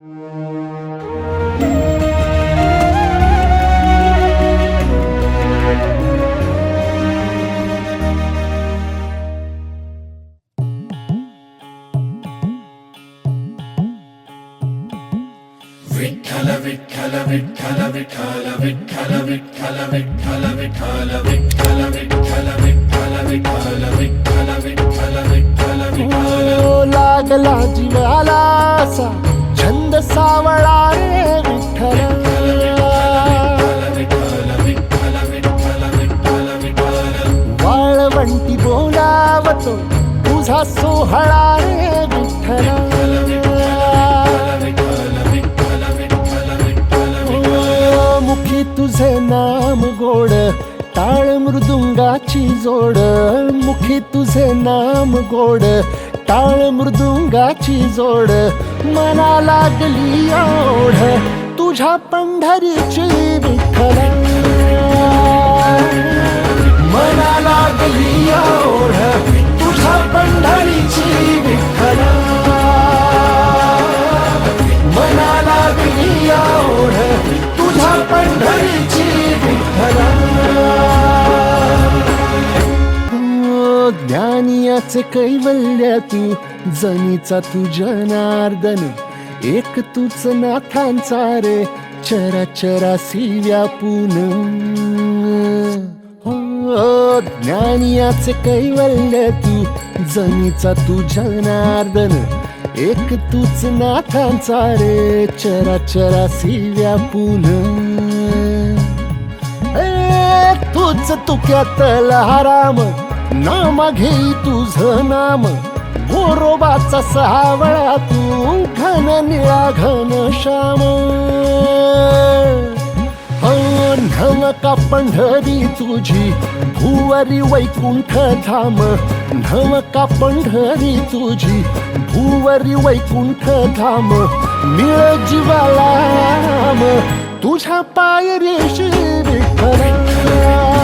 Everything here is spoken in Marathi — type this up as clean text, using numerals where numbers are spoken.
विठ्ठल विठ्ठल विठ्ठल विठ्ठल विठ्ठल विठ्ठल विठ्ठल विठ्ठल विठ्ठल विठ्ठल विठ्ठल विठ्ठल विठ्ठल विठ्ठल विठ्ठल विठ्ठल लागला जीवाला असा छंद सावळा रे विठ्ठल वाळवंटी बोलावतो तुझा सोहळा रे विठ्ठल मुखी तुझे नाम गोड टाळ मृदुंगाची जोड मुखी तुझे नाम गोड टाळ मृदुंगाची जोड मना लागली ओढ तुझ्या पंढरीची विठ्ठल मना लागली ओढ तुझ्या पंढरीची विठ्ठल मना लागली ओढ तुझ्या पंढरीची विठ्ठल ज्ञानियाचे कैवल्य तू जनीचा तू जनार्दन एक तूच नाथांचा रे चराचरासी व्यापून हो ज्ञानियाचे कैवल्य तू जनीचा तू जनार्दन एक तूच नाथांचा रे चराचरासी व्यापून तूच तुक्यातला राम नाम घेई तुझ नाम गोरोबाचा सावळा तू घन निळा घन श्याम नवका पंढरी तुझी भुवरी वैकुंठ धाम नवका पंढरी तुझी भुवरी वैकुंठ धाम मिळ जीवाला तुझ्या पायरीशी विठ्ठल